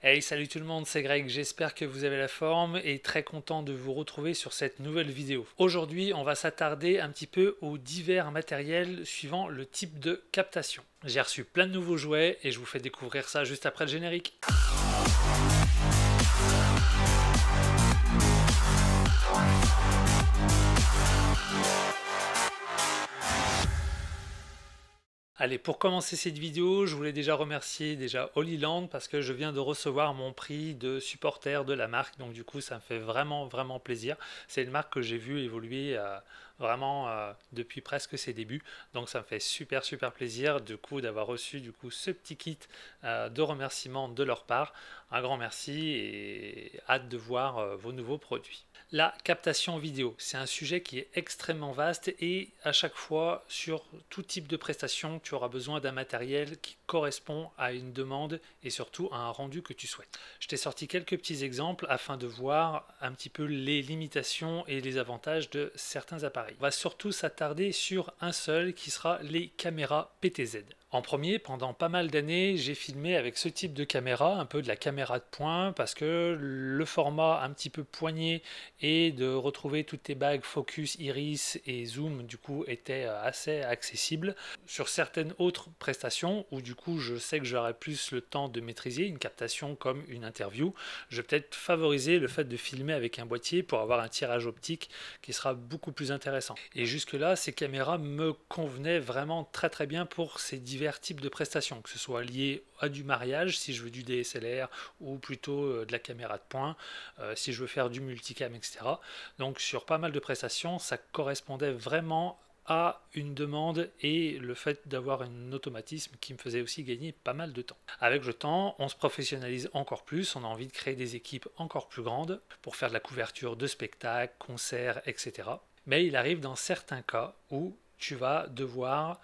Hey, salut tout le monde, c'est Greg, j'espère que vous avez la forme et très content de vous retrouver sur cette nouvelle vidéo. Aujourd'hui, on va s'attarder un petit peu aux divers matériels suivant le type de captation. J'ai reçu plein de nouveaux jouets et je vous fais découvrir ça juste après le générique. Allez, pour commencer cette vidéo, je voulais déjà remercier Holyland parce que je viens de recevoir mon prix de supporter de la marque, donc du coup ça me fait vraiment plaisir. C'est une marque que j'ai vue évoluer depuis presque ses débuts, donc ça me fait super plaisir du coup d'avoir reçu du coup ce petit kit de remerciements de leur part. Un grand merci et hâte de voir vos nouveaux produits. La captation vidéo, c'est un sujet qui est extrêmement vaste et à chaque fois, sur tout type de prestation, tu auras besoin d'un matériel qui correspond à une demande et surtout à un rendu que tu souhaites. Je t'ai sorti quelques petits exemples afin de voir un petit peu les limitations et les avantages de certains appareils. On va surtout s'attarder sur un seul qui sera les caméras PTZ. En premier, pendant pas mal d'années, j'ai filmé avec ce type de caméra, un peu de la caméra de poing, parce que le format un petit peu poignet et de retrouver toutes tes bagues focus, iris et zoom, du coup, était assez accessible. Sur certaines autres prestations, où du coup, je sais que j'aurai plus le temps de maîtriser une captation comme une interview, je vais peut-être favoriser le fait de filmer avec un boîtier pour avoir un tirage optique qui sera beaucoup plus intéressant. Et jusque-là, ces caméras me convenaient vraiment très bien pour ces divers types de prestations, que ce soit lié à du mariage, si je veux du DSLR, ou plutôt de la caméra de poing, si je veux faire du multicam, etc. Donc sur pas mal de prestations, ça correspondait vraiment à une demande et le fait d'avoir un automatisme qui me faisait aussi gagner pas mal de temps. Avec le temps, on se professionnalise encore plus, on a envie de créer des équipes encore plus grandes pour faire de la couverture de spectacles, concerts, etc. Mais il arrive dans certains cas où tu vas devoir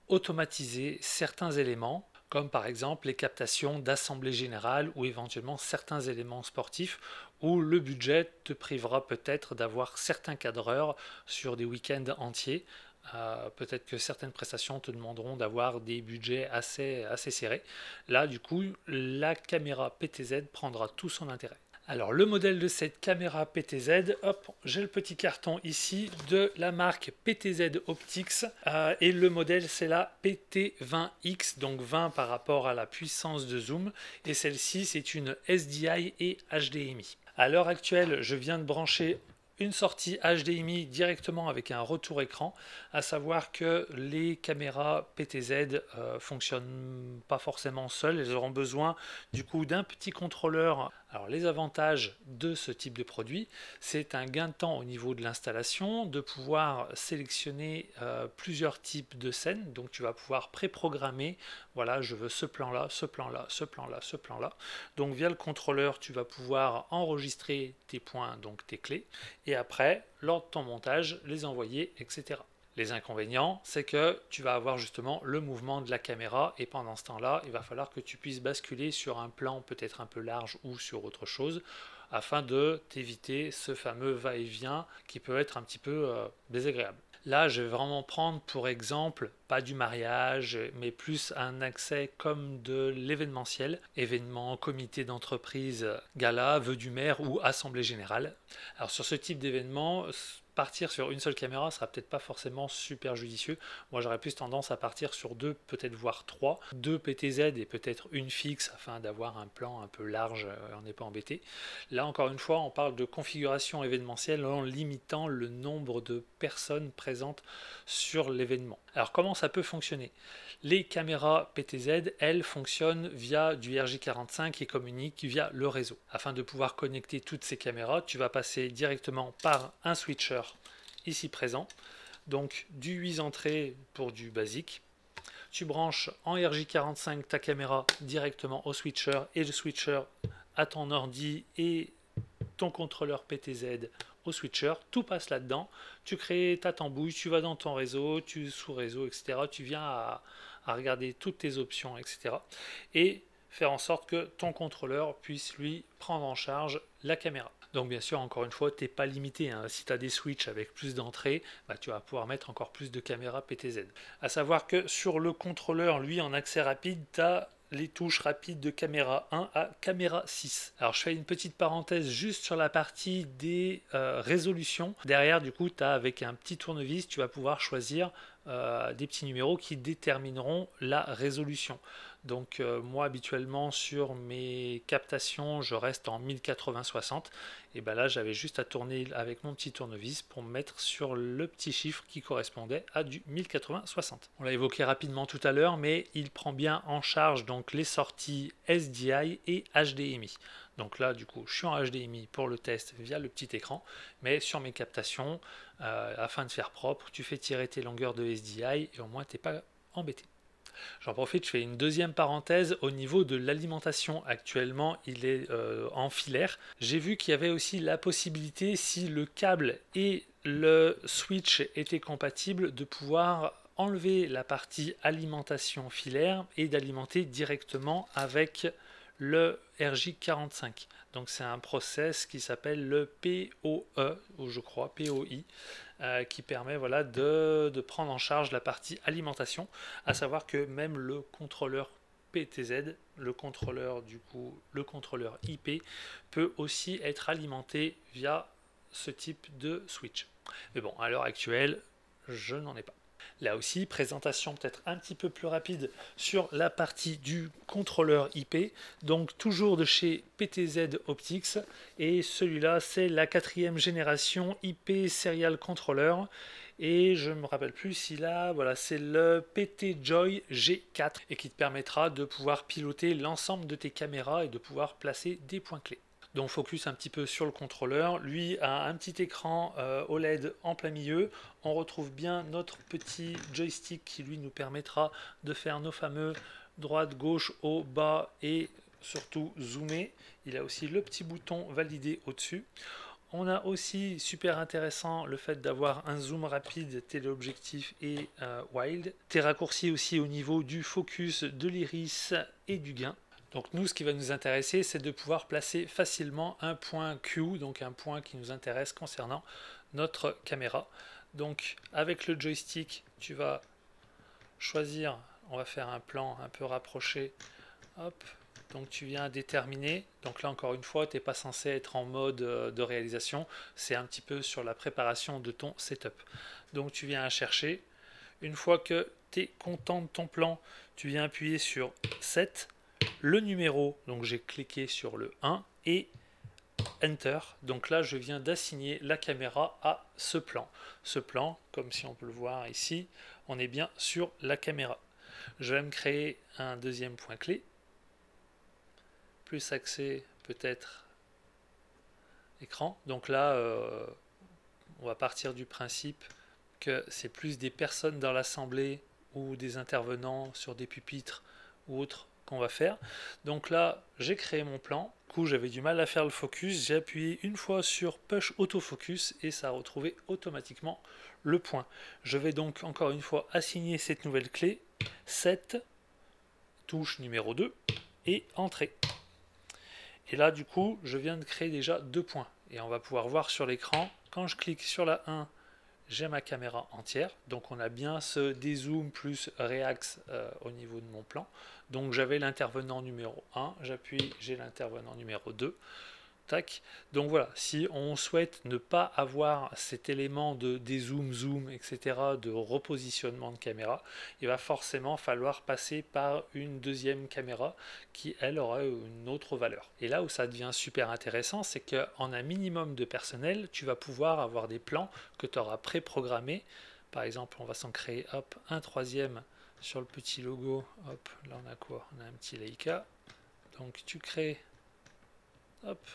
automatiser certains éléments, comme par exemple les captations d'assemblée générale ou éventuellement certains éléments sportifs où le budget te privera peut-être d'avoir certains cadreurs sur des week-ends entiers. Peut-être que certaines prestations te demanderont d'avoir des budgets assez serrés. Là, du coup, la caméra PTZ prendra tout son intérêt. Alors le modèle de cette caméra PTZ, hop, j'ai le petit carton ici de la marque PTZ Optics et le modèle c'est la PT20X, donc 20 par rapport à la puissance de zoom, et celle-ci c'est une SDI et HDMI. À l'heure actuelle, je viens de brancher une sortie HDMI directement avec un retour écran, à savoir que les caméras PTZ fonctionnent pas forcément seules, elles auront besoin du coup d'un petit contrôleur. Alors les avantages de ce type de produit, c'est un gain de temps au niveau de l'installation, de pouvoir sélectionner plusieurs types de scènes, donc tu vas pouvoir préprogrammer, voilà je veux ce plan là, ce plan là, ce plan là, ce plan là, donc via le contrôleur tu vas pouvoir enregistrer tes points, donc tes clés, et après, lors de ton montage, les envoyer, etc. Les inconvénients, c'est que tu vas avoir justement le mouvement de la caméra et pendant ce temps-là, il va falloir que tu puisses basculer sur un plan peut-être un peu large ou sur autre chose afin de t'éviter ce fameux va-et-vient qui peut être un petit peu désagréable. Là, je vais vraiment prendre pour exemple, pas du mariage, mais plus un accès comme de l'événementiel, événement, comité d'entreprise, gala, vœux du maire ou assemblée générale. Alors sur ce type d'événement, partir sur une seule caméra sera peut-être pas forcément super judicieux. Moi j'aurais plus tendance à partir sur deux, peut-être voire trois, deux PTZ et peut-être une fixe afin d'avoir un plan un peu large, on n'est pas embêté. Là encore une fois, on parle de configuration événementielle en limitant le nombre de personnes présentes sur l'événement. Alors comment ça peut fonctionner? Les caméras PTZ, elles fonctionnent via du RJ45 et communiquent via le réseau. Afin de pouvoir connecter toutes ces caméras, tu vas passer directement par un switcher ici présent, donc du 8 entrées pour du basique. Tu branches en RJ45 ta caméra directement au switcher et le switcher à ton ordi et ton contrôleur PTZ au switcher, tout passe là-dedans, tu crées ta tambouille, tu vas dans ton réseau, tu sous-réseau, etc. Tu viens à regarder toutes tes options, etc. Et faire en sorte que ton contrôleur puisse lui prendre en charge la caméra. Donc bien sûr, encore une fois, tu n'es pas limité. Hein. Si tu as des switches avec plus d'entrées, bah, tu vas pouvoir mettre encore plus de caméras PTZ. À savoir que sur le contrôleur, lui, en accès rapide, tu as les touches rapides de caméra 1 à caméra 6. Alors je fais une petite parenthèse juste sur la partie des résolutions. Derrière du coup tu as avec un petit tournevis, tu vas pouvoir choisir des petits numéros qui détermineront la résolution. Donc moi habituellement sur mes captations je reste en 1080-60 et ben là j'avais juste à tourner avec mon petit tournevis pour me mettre sur le petit chiffre qui correspondait à du 1080-60. On l'a évoqué rapidement tout à l'heure, mais il prend bien en charge donc les sorties SDI et HDMI. Donc là du coup je suis en HDMI pour le test via le petit écran, mais sur mes captations afin de faire propre tu fais tirer tes longueurs de SDI et au moins t'es pas embêté. J'en profite, je fais une deuxième parenthèse au niveau de l'alimentation. Actuellement, il est en filaire. J'ai vu qu'il y avait aussi la possibilité, si le câble et le switch étaient compatibles, de pouvoir enlever la partie alimentation filaire et d'alimenter directement avec le RJ45. Donc c'est un process qui s'appelle le PoE, ou je crois POI, qui permet voilà, de prendre en charge la partie alimentation, à savoir que même le contrôleur PTZ, le contrôleur IP, peut aussi être alimenté via ce type de switch. Mais bon, à l'heure actuelle, je n'en ai pas. Là aussi, présentation peut-être un petit peu plus rapide sur la partie du contrôleur IP, donc toujours de chez PTZ Optics, et celui-là c'est la 4e génération IP Serial Controller, et je ne me rappelle plus si là, voilà, c'est le PT Joy G4, et qui te permettra de pouvoir piloter l'ensemble de tes caméras et de pouvoir placer des points clés. Donc focus un petit peu sur le contrôleur. Lui a un petit écran OLED en plein milieu. On retrouve bien notre petit joystick qui lui nous permettra de faire nos fameux droite, gauche, haut, bas et surtout zoomer. Il a aussi le petit bouton valider au-dessus. On a aussi, super intéressant, le fait d'avoir un zoom rapide, téléobjectif et wild. Tes raccourcis aussi au niveau du focus, de l'iris et du gain. Donc nous, ce qui va nous intéresser, c'est de pouvoir placer facilement un point Q, donc un point qui nous intéresse concernant notre caméra. Donc avec le joystick, tu vas choisir, on va faire un plan un peu rapproché, hop, donc tu viens déterminer, donc là encore une fois, tu n'es pas censé être en mode de réalisation, c'est un petit peu sur la préparation de ton setup. Donc tu viens à chercher, une fois que tu es content de ton plan, tu viens appuyer sur 7, le numéro, donc j'ai cliqué sur le 1 et Enter. Donc là, je viens d'assigner la caméra à ce plan. Ce plan, comme si on peut le voir ici, on est bien sur la caméra. Je vais me créer un deuxième point clé, plus axé peut-être écran. Donc là, on va partir du principe que c'est plus des personnes dans l'assemblée ou des intervenants sur des pupitres ou autres qu'on va faire. Donc là, j'ai créé mon plan. Du coup, j'avais du mal à faire le focus. J'ai appuyé une fois sur Push Autofocus et ça a retrouvé automatiquement le point. Je vais donc encore une fois assigner cette nouvelle clé 7, touche numéro 2 et entrée. Et là, du coup, je viens de créer déjà 2 points. Et on va pouvoir voir sur l'écran, quand je clique sur la 1, j'ai ma caméra entière, donc on a bien ce dézoom plus réaxe au niveau de mon plan. Donc j'avais l'intervenant numéro 1, j'appuie, j'ai l'intervenant numéro 2, tac. Donc voilà, si on souhaite ne pas avoir cet élément de dézoom, zoom, etc., de repositionnement de caméra, il va forcément falloir passer par une deuxième caméra qui, elle, aura une autre valeur. Et là où ça devient super intéressant, c'est qu'en un minimum de personnel, tu vas pouvoir avoir des plans que tu auras préprogrammés. Par exemple, on va s'en créer hop, un troisième sur le petit logo. Hop, là on a quoi? On a un petit Leica. Donc tu crées hop,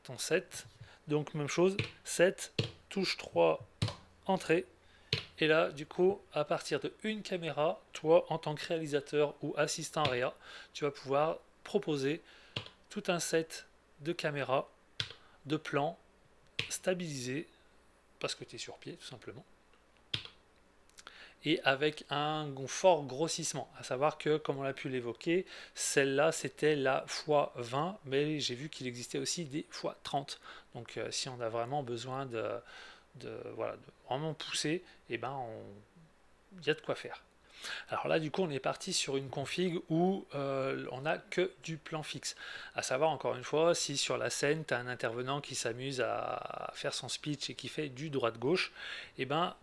ton 7. Donc même chose, 7, touche 3, entrée. Et là, du coup, à partir de une caméra, toi, en tant que réalisateur ou assistant réa, tu vas pouvoir proposer tout un set de caméras, de plans stabilisés, parce que tu es sur pied, tout simplement, et avec un fort grossissement. À savoir que, comme on l'a pu l'évoquer, celle-là, c'était la x20, mais j'ai vu qu'il existait aussi des x30. Donc, si on a vraiment besoin voilà, de vraiment pousser, et ben, il y a de quoi faire. Alors là, du coup, on est parti sur une config où on n'a que du plan fixe. À savoir, encore une fois, si sur la scène, tu as un intervenant qui s'amuse à faire son speech et qui fait du droite-gauche, et ben,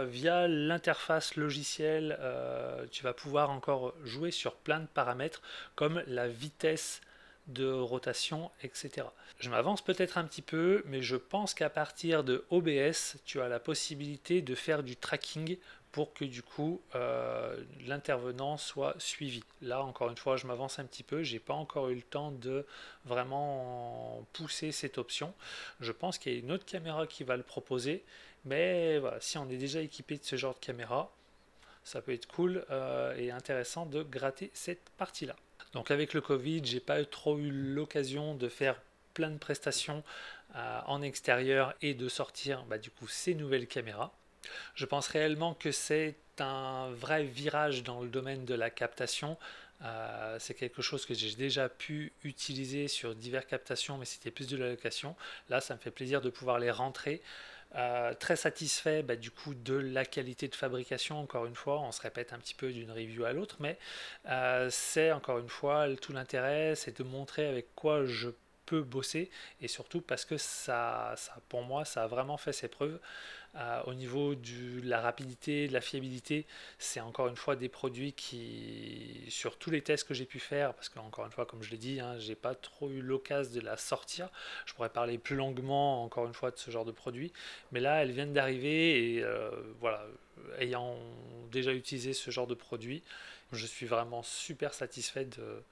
via l'interface logicielle, tu vas pouvoir encore jouer sur plein de paramètres comme la vitesse de rotation, etc. Je m'avance peut-être un petit peu, mais je pense qu'à partir de OBS, tu as la possibilité de faire du tracking pour que du coup l'intervenant soit suivi. Là encore une fois je m'avance un petit peu, j'ai pas encore eu le temps de vraiment pousser cette option. Je pense qu'il y a une autre caméra qui va le proposer, mais voilà, si on est déjà équipé de ce genre de caméra, ça peut être cool et intéressant de gratter cette partie là. Donc avec le Covid, j'ai pas trop eu l'occasion de faire plein de prestations en extérieur et de sortir du coup ces nouvelles caméras. Je pense réellement que c'est un vrai virage dans le domaine de la captation. C'est quelque chose que j'ai déjà pu utiliser sur diverses captations, mais c'était plus de la location. Là, ça me fait plaisir de pouvoir les rentrer. Très satisfait du coup de la qualité de fabrication. Encore une fois, on se répète un petit peu d'une review à l'autre, mais c'est encore une fois tout l'intérêt, c'est de montrer avec quoi je peux bosser, et surtout parce que pour moi, ça a vraiment fait ses preuves. Au niveau de la rapidité, de la fiabilité, c'est encore une fois des produits qui, sur tous les tests que j'ai pu faire, parce que encore une fois, comme je l'ai dit, j'ai pas trop eu l'occasion de la sortir. Je pourrais parler plus longuement, encore une fois, de ce genre de produit, mais là, elles viennent d'arriver et voilà, ayant déjà utilisé ce genre de produit, je suis vraiment super satisfait de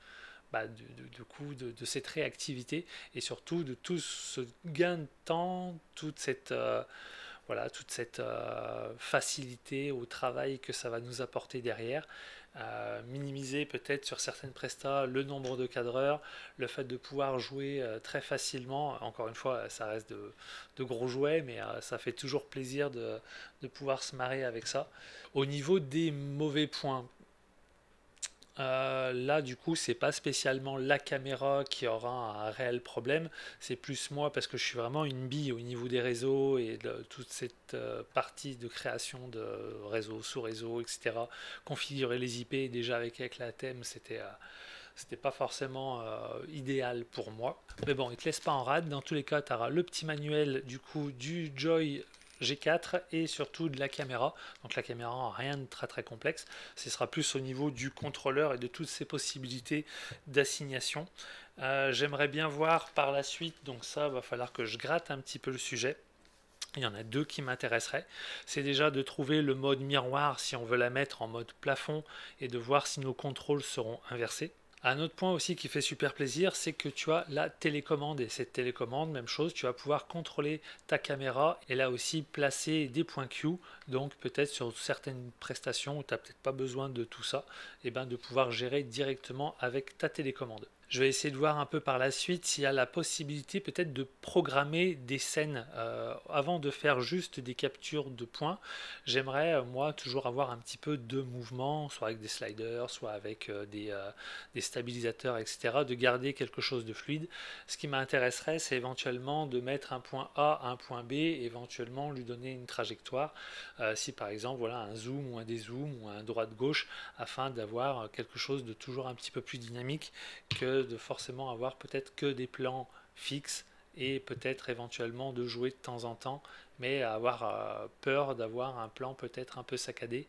cette réactivité et surtout de tout ce gain de temps, toute cette facilité au travail que ça va nous apporter derrière. Minimiser peut-être sur certaines prestas le nombre de cadreurs, le fait de pouvoir jouer très facilement. Encore une fois, ça reste de gros jouets, mais ça fait toujours plaisir de pouvoir se marrer avec ça. Au niveau des mauvais points, là, du coup, c'est pas spécialement la caméra qui aura un réel problème, c'est plus moi parce que je suis vraiment une bille au niveau des réseaux et de toute cette partie de création de réseaux, sous-réseaux, etc. Configurer les IP déjà avec la thème, c'était pas forcément idéal pour moi. Mais bon, il te laisse pas en rade. Dans tous les cas, tu auras le petit manuel du coup du Joy G4 et surtout de la caméra. Donc la caméra, rien de très très complexe. Ce sera plus au niveau du contrôleur et de toutes ces possibilités d'assignation. J'aimerais bien voir par la suite, donc ça va falloir que je gratte un petit peu le sujet. Il y en a deux qui m'intéresseraient. C'est déjà de trouver le mode miroir si on veut la mettre en mode plafond et de voir si nos contrôles seront inversés. Un autre point aussi qui fait super plaisir, c'est que tu as la télécommande, et cette télécommande, même chose, tu vas pouvoir contrôler ta caméra et là aussi placer des points Q, donc peut-être sur certaines prestations où tu n'as peut-être pas besoin de tout ça, et de pouvoir gérer directement avec ta télécommande. Je vais essayer de voir un peu par la suite s'il y a la possibilité peut-être de programmer des scènes avant de faire juste des captures de points. J'aimerais moi toujours avoir un petit peu de mouvement, soit avec des sliders, soit avec des stabilisateurs, etc. De garder quelque chose de fluide. Ce qui m'intéresserait, c'est éventuellement de mettre un point A à un point B, et éventuellement lui donner une trajectoire. Si par exemple voilà un zoom ou un dézoom ou un droite-gauche, afin d'avoir quelque chose de toujours un petit peu plus dynamique que de forcément avoir peut-être que des plans fixes et peut-être éventuellement de jouer de temps en temps, mais avoir peur d'avoir un plan peut-être un peu saccadé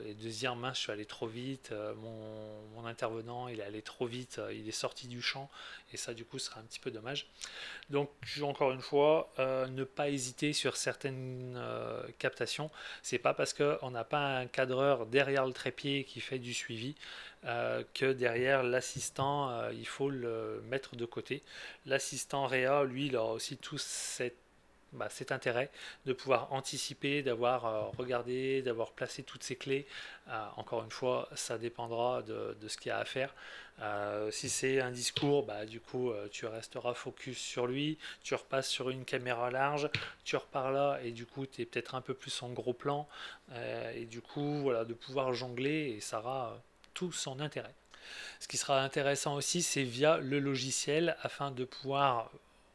et de se dire mince, je suis allé trop vite, mon intervenant il est allé trop vite, il est sorti du champ, et ça du coup sera un petit peu dommage. Donc encore une fois, ne pas hésiter sur certaines captations. C'est pas parce qu'on n'a pas un cadreur derrière le trépied qui fait du suivi que derrière l'assistant, il faut le mettre de côté. L'assistant Réa, lui, il aura aussi tout cet intérêt de pouvoir anticiper, d'avoir regardé, d'avoir placé toutes ces clés. Encore une fois, ça dépendra de ce qu'il y a à faire. Si c'est un discours, du coup, tu resteras focus sur lui, tu repasses sur une caméra large, tu repars là, et du coup, tu es peut-être un peu plus en gros plan. Et du coup, voilà, de pouvoir jongler, et ça aura tout son intérêt. Ce qui sera intéressant aussi, c'est via le logiciel, afin de pouvoir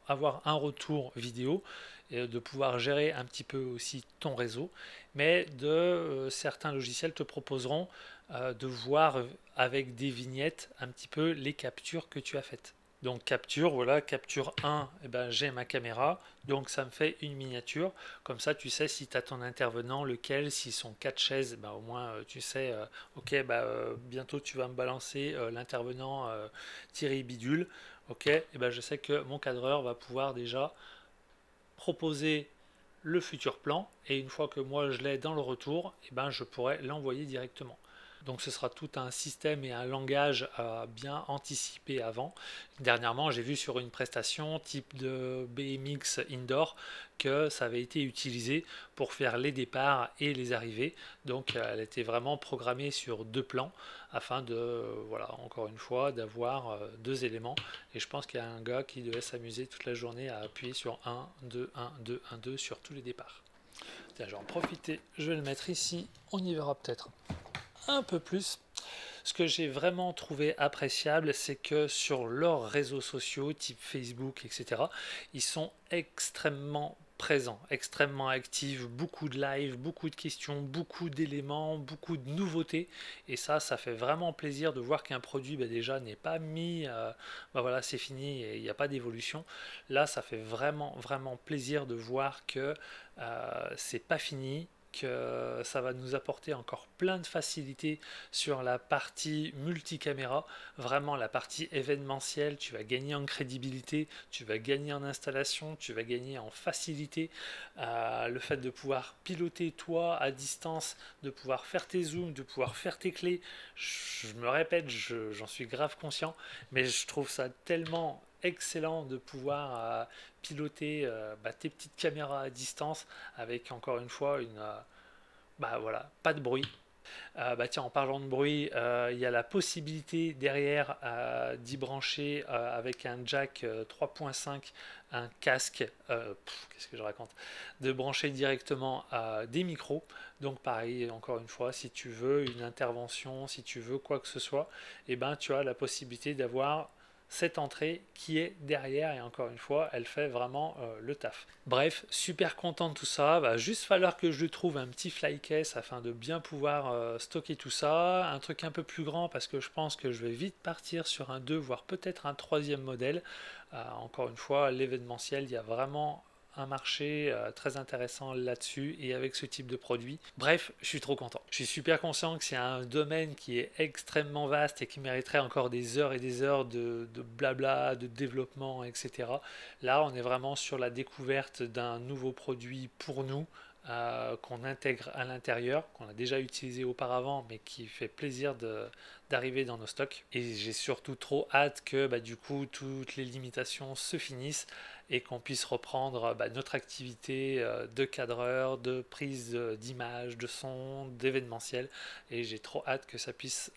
avoir un retour vidéo et de pouvoir gérer un petit peu aussi ton réseau, mais certains logiciels te proposeront de voir avec des vignettes un petit peu les captures que tu as faites. Donc capture, voilà, capture 1, eh ben, j'ai ma caméra, donc ça me fait une miniature. Comme ça, tu sais si tu as ton intervenant, lequel, s'ils sont 4 chaises, bah, au moins tu sais, ok, bah, bientôt tu vas me balancer l'intervenant Thierry Bidule. Ok, et ben, je sais que mon cadreur va pouvoir déjà proposer le futur plan, et une fois que moi je l'ai dans le retour, et ben, je pourrais l'envoyer directement. Donc ce sera tout un système et un langage à bien anticiper avant. Dernièrement, j'ai vu sur une prestation type de BMX indoor que ça avait été utilisé pour faire les départs et les arrivées. Donc elle était vraiment programmée sur 2 plans afin de, voilà, encore une fois, d'avoir 2 éléments. Et je pense qu'il y a un gars qui devait s'amuser toute la journée à appuyer sur 1, 2, 1, 2, 1, 2 sur tous les départs. Tiens, je vais en profiter, je vais le mettre ici, on y verra peut-être un peu plus. Ce que j'ai vraiment trouvé appréciable, c'est que sur leurs réseaux sociaux, type Facebook, etc., ils sont extrêmement présents, extrêmement actifs, beaucoup de live, beaucoup de questions, beaucoup d'éléments, beaucoup de nouveautés. Et ça fait vraiment plaisir de voir qu'un produit déjà n'est pas mis, bah voilà, c'est fini et il n'y a pas d'évolution. Là, ça fait vraiment, vraiment plaisir de voir que c'est pas fini, que ça va nous apporter encore plein de facilités sur la partie multicaméra, vraiment la partie événementielle. Tu vas gagner en crédibilité, tu vas gagner en installation, tu vas gagner en facilité. Le fait de pouvoir piloter toi à distance, de pouvoir faire tes zooms, de pouvoir faire tes clés, je me répète, j'en suis grave conscient, mais je trouve ça tellement excellent de pouvoir piloter tes petites caméras à distance avec encore une fois voilà, pas de bruit. Tiens, en parlant de bruit, il y a la possibilité derrière d'y brancher avec un jack 3.5 un casque, qu'est-ce que je raconte, de brancher directement des micros. Donc pareil, encore une fois, si tu veux une intervention, si tu veux quoi que ce soit, et ben tu as la possibilité d'avoir cette entrée qui est derrière, et encore une fois elle fait vraiment le taf. Bref, super content de tout ça. Va juste falloir que je trouve un petit flycase afin de bien pouvoir stocker tout ça, un truc un peu plus grand parce que je pense que je vais vite partir sur un 2 voire peut-être un troisième modèle. Encore une fois, l'événementiel, il y a vraiment un marché très intéressant là-dessus et avec ce type de produit. Bref, je suis trop content. Je suis super conscient que c'est un domaine qui est extrêmement vaste et qui mériterait encore des heures et des heures de blabla, de développement, etc. Là, on est vraiment sur la découverte d'un nouveau produit pour nous, qu'on intègre à l'intérieur, qu'on a déjà utilisé auparavant, mais qui fait plaisir d'arriver dans nos stocks. Et j'ai surtout trop hâte que du coup toutes les limitations se finissent et qu'on puisse reprendre notre activité de cadreur, de prise d'image, de son, d'événementiel. Et j'ai trop hâte que ça puisse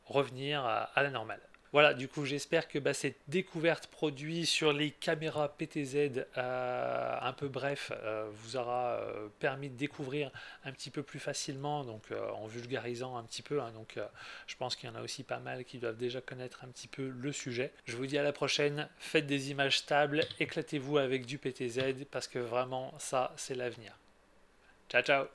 revenir à la normale. Voilà, du coup, j'espère que cette découverte produit sur les caméras PTZ, un peu bref, vous aura permis de découvrir un petit peu plus facilement, donc en vulgarisant un petit peu. Donc, je pense qu'il y en a aussi pas mal qui doivent déjà connaître un petit peu le sujet. Je vous dis à la prochaine, faites des images stables, éclatez-vous avec du PTZ, parce que vraiment, ça, c'est l'avenir. Ciao, ciao!